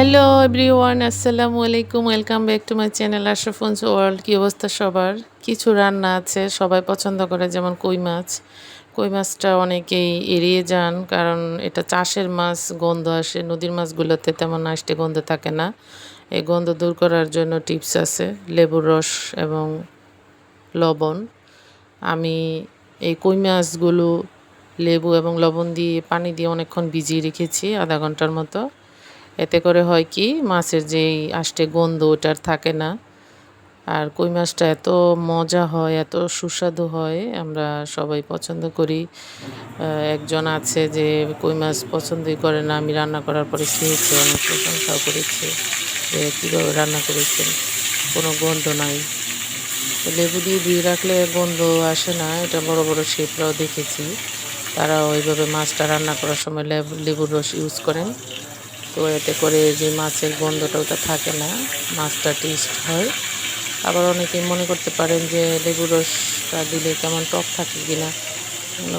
Hello everyone, আসসালামু আলাইকুম। Welcome back to my channel Ashrafun's world. কী অবস্থা সবার? কিছু রান্না আছে সবাই পছন্দ করে, যেমন কই মাছ। কই মাছটা অনেকেই এড়িয়ে যান, কারণ এটা চাষের মাছ, গন্ধ আসে। নদীর মাছগুলোতে তেমন আষ্টে গন্ধ থাকে না। এই গন্ধ দূর করার জন্য টিপস আছে, লেবুর রস এবং লবণ। আমি এই কই মাছগুলো লেবু এবং লবণ দিয়ে পানি দিয়ে অনেকক্ষণ ভিজিয়ে রেখেছি, আধা ঘন্টার মতো। এতে করে হয় কি, মাছের যেই আষ্টে গন্ধ ওটার থাকে না। আর কই মাছটা এত মজা হয়, এত সুস্বাদু হয়, আমরা সবাই পছন্দ করি। একজন আছে যে কই মাছ পছন্দই করে না, আমি রান্না করার পরে খেয়েছে, অনেক প্রশংসাও করেছে যে কীভাবে রান্না করেছেন, কোনো গন্ধ নাই। তো লেবু দিয়ে ধুয়ে রাখলে গন্ধ আসে না, এটা বড় বড় শেফরাও দেখেছি, তারা ওইভাবে মাছটা রান্না করার সময় লেবুর রস ইউজ করেন। তো এতে করে যে মাছের গন্ধটা ওটা থাকে না, মাছটা টেস্ট হয়। আবার অনেকেই মনে করতে পারেন যে লেবুর রসটা দিলে কেমন টক থাকে কিনা,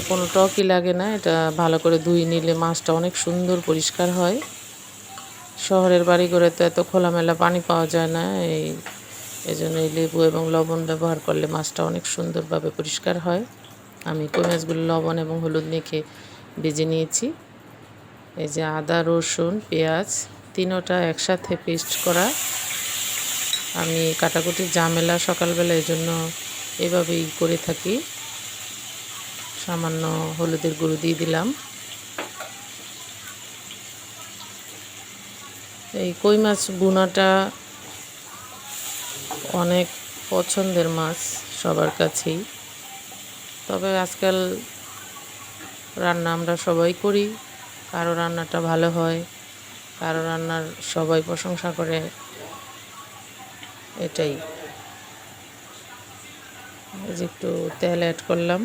কোনো টকই লাগে না। এটা ভালো করে ধুয়ে নিলে মাছটা অনেক সুন্দর পরিষ্কার হয়। শহরের বাড়িঘরে তো এত খোলামেলা পানি পাওয়া যায় না, এই জন্য এই লেবু এবং লবণ ব্যবহার করলে মাছটা অনেক সুন্দরভাবে পরিষ্কার হয়। আমি কই মাছগুলো লবণ এবং হলুদ মেখে ভেজে নিয়েছি। এই যে আদা, রসুন, পেঁয়াজ তিনোটা একসাথে পেস্ট করা। আমি কাটাকুটির ঝামেলা সকালবেলা, এই জন্য এভাবেই করে থাকি। সামান্য হলুদের গুঁড়ো দিয়ে দিলাম। এই কই মাছ ভুনাটা অনেক পছন্দের মাছ সবার কাছেই। তবে আজকাল রান্না আমরা সবাই করি, কারো রান্নাটা ভালো হয়, কারো রান্নার সবাই প্রশংসা করে, এটাই। এই যে একটু তেল অ্যাড করলাম।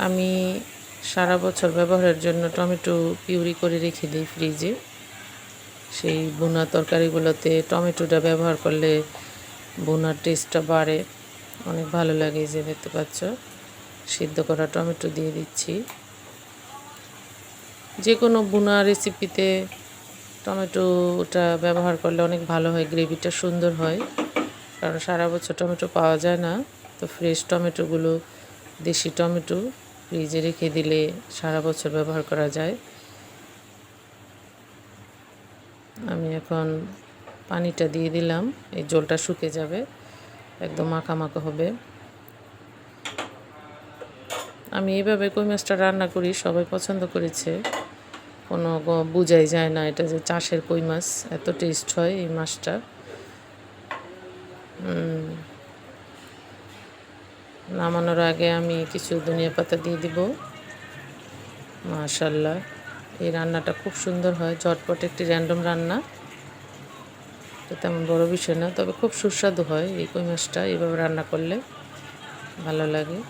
আমি সারা বছর ব্যবহারের জন্য টমেটো পিউরি করে রেখে দিই ফ্রিজে। সেই ভুনা তরকারিগুলোতে টমেটোটা ব্যবহার করলে ভুনার টেস্টটা বাড়ে, অনেক ভালো লাগে। যে দেখতে পাচ্ছ, সিদ্ধ করা টমেটো দিয়ে দিচ্ছি। যে কোনো ভুনা রেসিপিতে টমেটোটা ব্যবহার করলে অনেক ভালো হয়, গ্রেভিটা সুন্দর হয়। কারণ সারা বছর টমেটো পাওয়া যায় না, তো ফ্রেশ টমেটোগুলো, দেশি টমেটো ফ্রিজে রেখে দিলে সারা বছর ব্যবহার করা যায়। আমি এখন পানিটা দিয়ে দিলাম, এই জলটা শুকিয়ে যাবে, একদম মাখা মাখা হবে। আমি এইভাবে কই মাছটা রান্না করি, সবাই পছন্দ করেছে। কোনো বোঝাই যায় না এটা যে চাষের কই মাছ, এত টেস্ট হয় এই মাছটা। নামানোর আগে আমি কিছু ধনিয়া পাতা দিয়ে দিব। মাশাআল্লাহ, এই রান্নাটা খুব সুন্দর হয়, ঝটপট একটি র্যান্ডম রান্না, তো তেমন বড় বিষয় না, তবে খুব সুস্বাদু হয় এই কই মাছটা এইভাবে রান্না করলে, ভালো লাগে।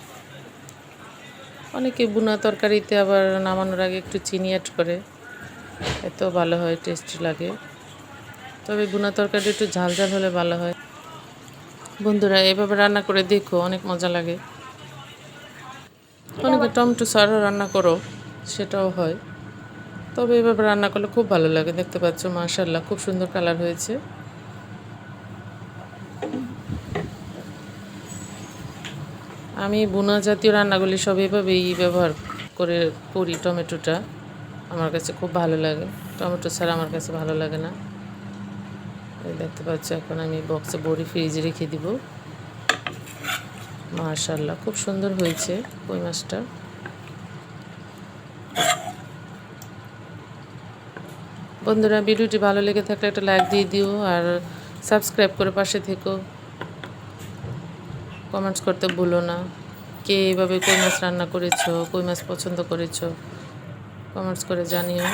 অনেকে ভুনা তরকারিতে আবার নামানোর আগে একটু চিনি অ্যাড করে, এত ভালো হয়, টেস্টি লাগে। তবে ভুনা তরকারি একটু ঝাল ঝাল হলে ভালো হয়। বন্ধুরা, এভাবে রান্না করে দেখো, অনেক মজা লাগে। অনেকে টমেটো ছাড়াও রান্না করো, সেটাও হয়। তবে এভাবে রান্না করলে খুব ভালো লাগে। দেখতে পাচ্ছ, মাশাআল্লাহ, খুব সুন্দর কালার হয়েছে। আমি ভুনা জাতীয় রান্নাগুলি সব এভাবেই ব্যবহার করে করি। টমেটোটা আমার কাছে খুব ভালো লাগে, টমেটো ছাড়া আমার কাছে ভালো লাগে না। দেখতে পাচ্ছ, এখন আমি বক্সে ভরে ফ্রিজে রেখে দিব। মাশাআল্লাহ, খুব সুন্দর হয়েছে কই মাছটা। বন্ধুরা, ভিডিওটি ভালো লেগে থাকলে একটা লাইক দিয়ে দিও, আর সাবস্ক্রাইব করে পাশে থেকো। কমেন্টস করতে ভুলো না, কে এইভাবে কই মাছ রান্না করেছো, কই মাছ পছন্দ করেছো, কমেন্টস করে জানিও।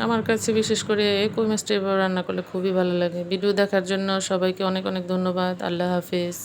আমার কাছে বিশেষ করে কই মাছটা এভাবে রান্না করলে খুবই ভালো লাগে। ভিডিও দেখার জন্য সবাইকে অনেক অনেক ধন্যবাদ। আল্লাহ হাফেজ।